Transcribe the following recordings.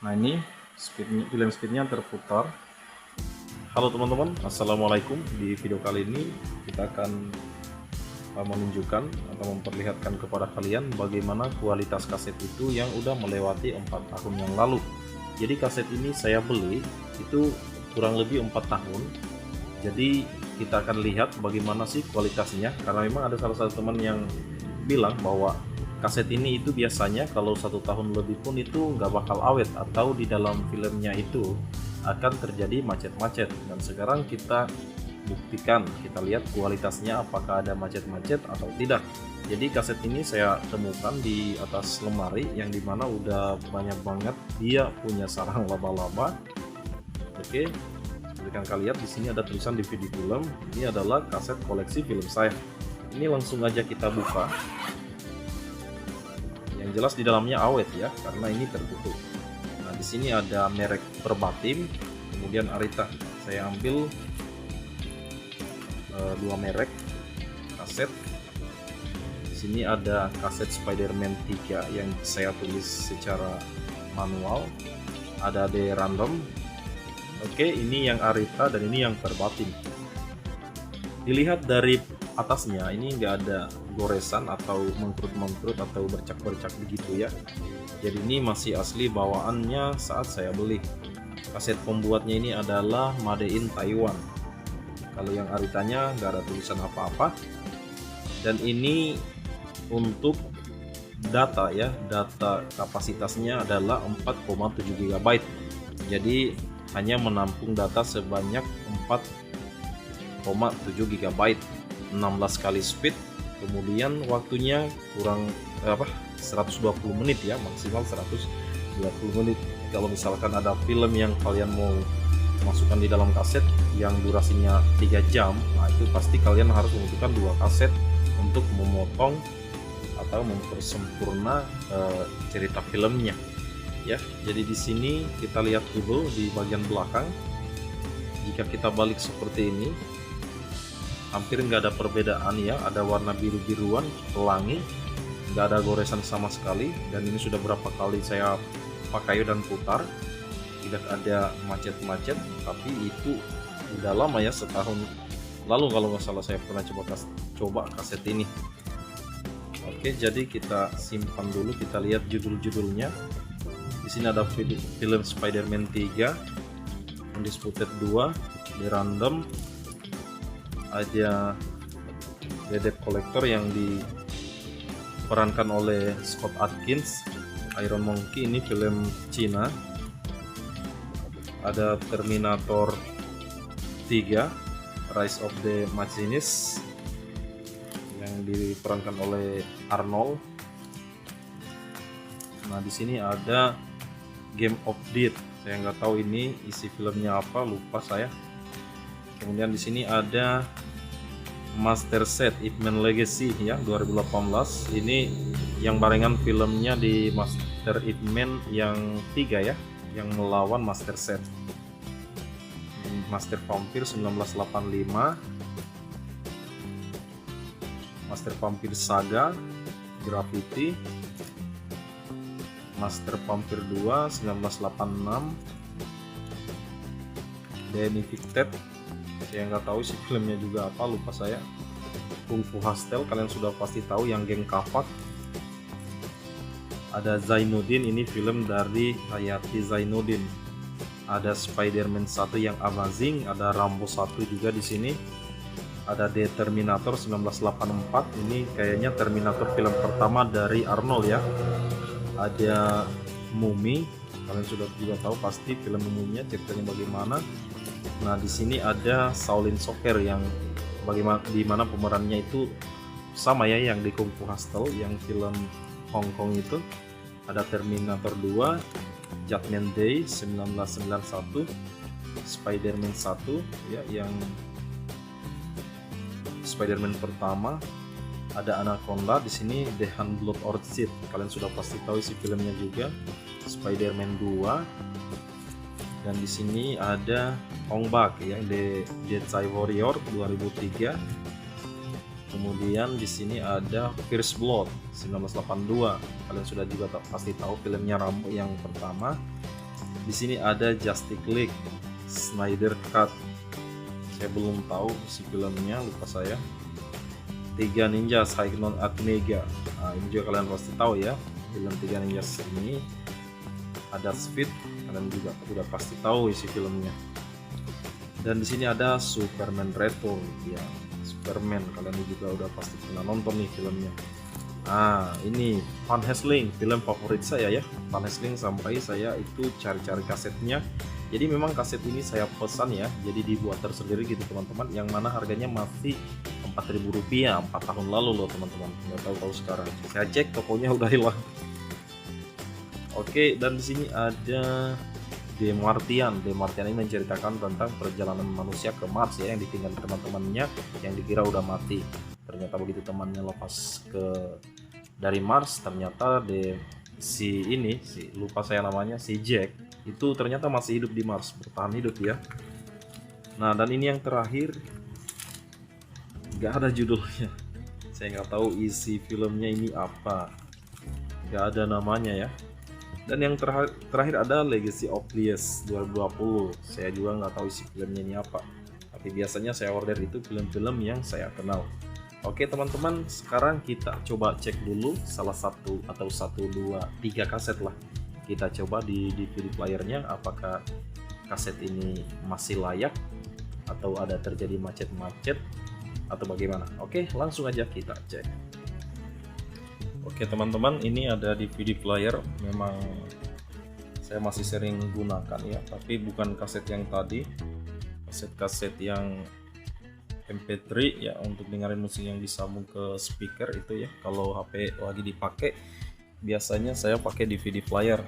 Nah ini film speednya terputar. Halo teman-teman, assalamualaikum. Di video kali ini kita akan menunjukkan atau memperlihatkan kepada kalian bagaimana kualitas kaset itu yang udah melewati 4 tahun yang lalu. Jadi kaset ini saya beli itu kurang lebih 4 tahun. Jadi kita akan lihat bagaimana sih kualitasnya, karena memang ada salah satu teman yang bilang bahwa kaset ini itu biasanya kalau 1 tahun lebih pun itu nggak bakal awet, atau di dalam filmnya itu akan terjadi macet-macet. Dan sekarang kita buktikan, kita lihat kualitasnya apakah ada macet-macet atau tidak. Jadi kaset ini saya temukan di atas lemari yang dimana udah banyak banget dia punya sarang laba-laba. Oke, berikan kalian di sini ada tulisan DVD film. Ini adalah kaset koleksi film saya. Ini langsung aja kita buka. Yang jelas di dalamnya awet ya, karena ini tertutup. Nah, di sini ada merek Verbatim, kemudian Arita. Saya ambil dua merek kaset. Di sini ada kaset Spider-Man 3 yang saya tulis secara manual. Ada The Random. Oke, ini yang Arita dan ini yang Verbatim. Dilihat dari atasnya ini nggak ada goresan atau mengkerut-mengkerut atau bercak-bercak begitu ya. Jadi ini masih asli bawaannya saat saya beli. Kaset pembuatnya ini adalah Made in Taiwan. Kalau yang Aritanya nggak ada tulisan apa-apa. Dan ini untuk data ya, data kapasitasnya adalah 4,7 GB. Jadi hanya menampung data sebanyak 4,7 GB, 16 kali speed. Kemudian waktunya kurang 120 menit ya, maksimal 120 menit. Kalau misalkan ada film yang kalian mau masukkan di dalam kaset yang durasinya 3 jam, nah itu pasti kalian harus membutuhkan 2 kaset untuk memotong atau mempersempurna cerita filmnya ya. Jadi di sini kita lihat dulu di bagian belakang. Jika kita balik seperti ini, hampir nggak ada perbedaan ya, ada warna biru-biruan pelangi, nggak ada goresan sama sekali. Dan ini sudah berapa kali saya pakai dan putar, tidak ada macet-macet. Tapi itu udah lama ya, setahun lalu kalau nggak salah saya pernah coba kaset ini. Oke, jadi kita simpan dulu, kita lihat judul-judulnya. Di sini ada film Spider-Man 3, Undisputed 2, The Random, ada The Debt Collector yang diperankan oleh Scott Adkins. Iron Monkey ini film Cina. Ada Terminator 3, Rise of the Machinists yang diperankan oleh Arnold. Nah, di sini ada Game of Death. Saya nggak tahu ini isi filmnya apa, lupa saya. Kemudian di sini ada Master Set Ip Man Legacy ya, 2018. Ini yang barengan filmnya di Master Ip Man yang 3 ya, yang melawan Master Set. Master Vampire 1985, Master Vampire Saga, Graffiti, Master Vampire 2 1986, The Evicted. Saya nggak tahu sih filmnya juga apa, lupa saya. Kung Fu Hustle kalian sudah pasti tahu, yang geng Kafak. Ada Zainuddin, ini film dari Hayati Zainuddin. Ada Spider-Man 1 yang Amazing, ada Rambo 1 juga di sini. Ada The Terminator 1984, ini kayaknya Terminator film pertama dari Arnold ya. Ada Mummy, kalian sudah juga tahu pasti film Mummy-nya ceritanya bagaimana. Nah, di sini ada Shaolin Soccer yang bagaimana, di mana pemerannya itu sama ya yang di Kung Fu Hustle, yang film Hong Kong itu. Ada Terminator 2, Judgment Day 1991, Spider-Man 1 ya, yang Spider-Man pertama. Ada Anaconda di sini, The Hand Blood Orchid, kalian sudah pasti tahu isi filmnya juga. Spider-Man 2. Dan di sini ada Ong Bak ya, The Jedi Warrior 2003. Kemudian di sini ada First Blood 1982. Kalian sudah juga pasti tahu filmnya Rambo yang pertama. Di sini ada Justice League Snyder Cut, saya belum tahu isi filmnya, lupa saya. 3 Ninjas High Non Mega, nah, ini juga kalian pasti tahu ya, film 3 Ninjas ini. Ada Speed, kalian juga udah pasti tahu isi filmnya. Dan di sini ada Superman Return, ya Superman, kalian juga udah pasti pernah nonton nih filmnya. Nah, ini Van Helsing, film favorit saya ya. Van Helsing sampai saya itu cari-cari kasetnya. Jadi memang kaset ini saya pesan ya, jadi dibuat tersendiri gitu teman-teman, yang mana harganya masih Rp4.000 4 tahun lalu loh teman-teman, nggak tahu sekarang. Saya cek tokonya udah hilang. Oke, dan di sini ada The Martian. The Martian ini menceritakan tentang perjalanan manusia ke Mars ya, yang ditinggal teman-temannya yang dikira udah mati. Ternyata begitu temannya lepas dari Mars, ternyata si lupa saya namanya, si Jack itu ternyata masih hidup di Mars, bertahan hidup ya. Nah, dan ini yang terakhir, nggak ada judulnya, saya nggak tahu isi filmnya ini apa, nggak ada namanya ya. Dan yang terakhir ada Legacy of Lies 2020, saya juga nggak tahu isi filmnya ini apa, tapi biasanya saya order itu film-film yang saya kenal. Oke teman-teman, sekarang kita coba cek dulu salah satu atau 1, 2, 3 kaset lah. Kita coba di DVD playernya apakah kaset ini masih layak atau ada terjadi macet-macet atau bagaimana. Oke, langsung aja kita cek. Oke teman-teman, ini ada DVD player, memang saya masih sering gunakan ya, tapi bukan kaset yang tadi, kaset-kaset yang MP3 ya, untuk dengerin musik yang disambung ke speaker itu ya. Kalau HP lagi dipakai, biasanya saya pakai DVD player.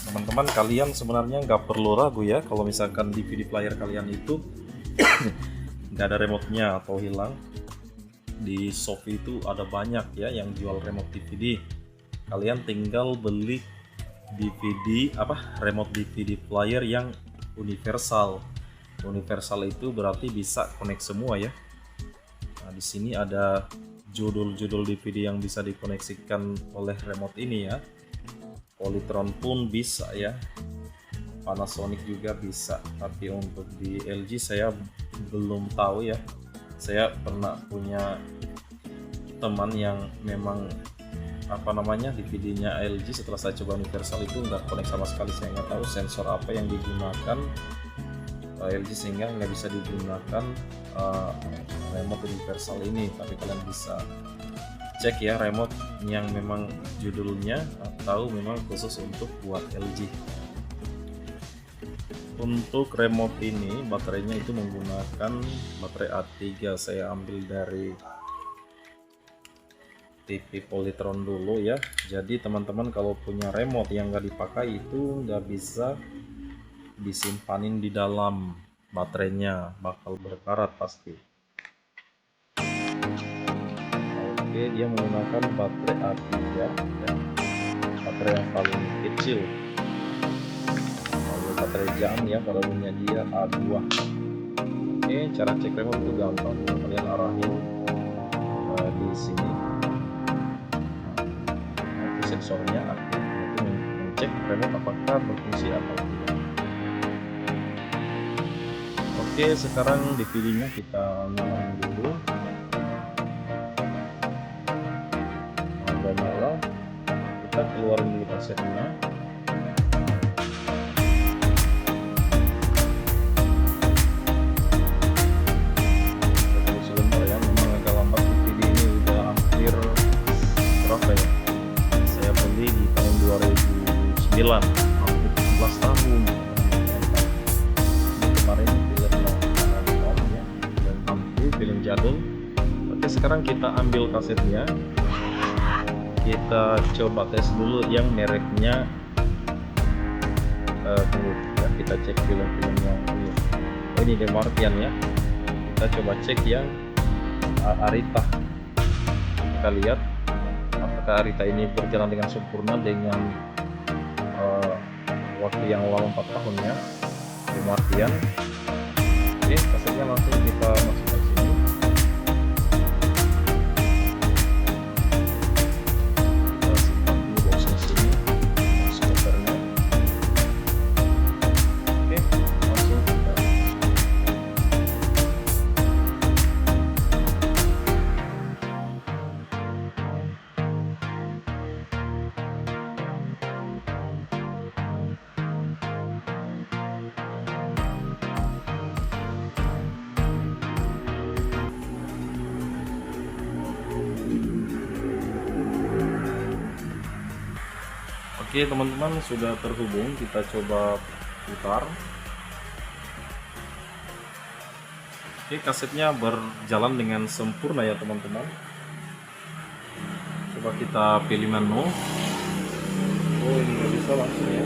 Teman-teman, kalian sebenarnya nggak perlu ragu ya, kalau misalkan DVD player kalian itu nggak ada remote-nya atau hilang. Di Shopee itu ada banyak ya yang jual remote DVD. Kalian tinggal beli remote DVD player yang universal. Universal itu berarti bisa connect semua ya. Nah, di sini ada judul-judul DVD yang bisa dikoneksikan oleh remote ini ya. Polytron pun bisa ya. Panasonic juga bisa, tapi untuk di LG saya belum tahu ya. Saya pernah punya teman yang memang DVD-nya LG, setelah saya coba universal itu nggak connect sama sekali. Saya nggak tahu sensor apa yang digunakan LG sehingga nggak bisa digunakan remote universal ini. Tapi kalian bisa cek ya remote yang memang judulnya atau memang khusus untuk buat LG. Untuk remote ini baterainya itu menggunakan baterai A3, saya ambil dari TV Polytron dulu ya. Jadi teman-teman kalau punya remote yang nggak dipakai itu nggak bisa disimpanin di dalam, baterainya bakal berkarat pasti. Oke, dia menggunakan baterai A3 ya, baterai yang paling kecil. Baterai jam ya, kalau punya dia A2. Oke, cara cek remote itu gampang, kalian arahin di sini. Nanti sensornya aktif, itu mengecek remote apakah berfungsi atau tidak. Oke, sekarang DVD-nya kita nyalain dulu. Udah nyala, kita keluarin dulu kasetnya. Saya beli di tahun 2009, hampir 17 tahun. Kemarin film nonton ya, dan hampir film jadul. Oke, sekarang kita ambil kasetnya, kita coba tes dulu yang mereknya. Tunggu ya, kita cek film-film yang ini. Oh, ini The Martian ya. Kita coba cek yang Arita. Kita lihat apakah Arita ini berjalan dengan sempurna dengan waktu yang lama 4 tahun ya, The Martian. Oke, kasetnya langsung kita masukkan sini. Kita simpan dulu boxnya sini, speakernya. Oke teman-teman, sudah terhubung, kita coba putar. Oke, kasetnya berjalan dengan sempurna ya teman-teman. Coba kita pilih menu. Oh, ini nggak bisa langsung ya.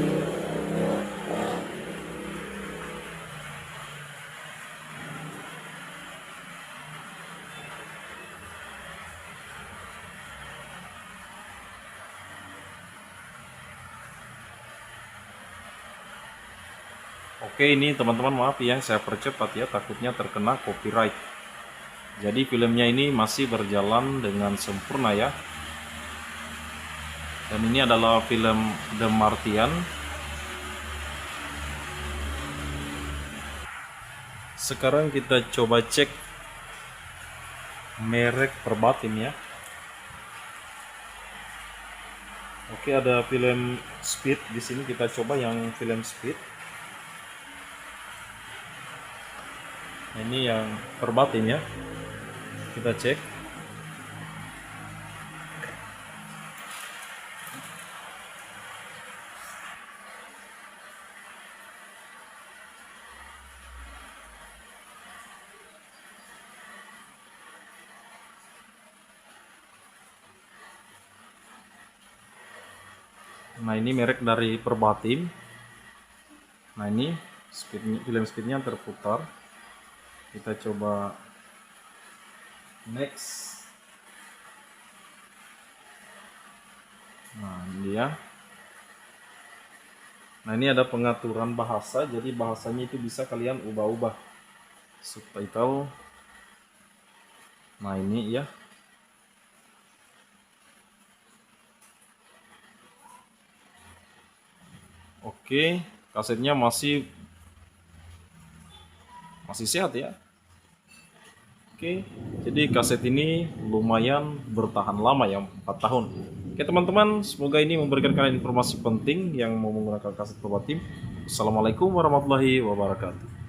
Oke, ini teman-teman maaf ya, saya percepat ya, takutnya terkena copyright. Jadi filmnya ini masih berjalan dengan sempurna ya. Dan ini adalah film The Martian. Sekarang kita coba cek merek Verbatim ya. Oke, ada film Speed di sini, kita coba yang film Speed. Ini yang Verbatim ya. Kita cek. Nah, ini merek dari Verbatim. Nah, ini film speednya terputar. Kita coba next. Nah, ini dia. Nah, ini ada pengaturan bahasa, jadi bahasanya itu bisa kalian ubah-ubah. Subtitle. Nah, ini ya. Oke, kasetnya masih sehat ya. Oke, jadi kaset ini lumayan bertahan lama ya, 4 tahun. Oke teman-teman, semoga ini memberikan kalian informasi penting yang mau menggunakan kaset Verbatim. Assalamualaikum warahmatullahi wabarakatuh.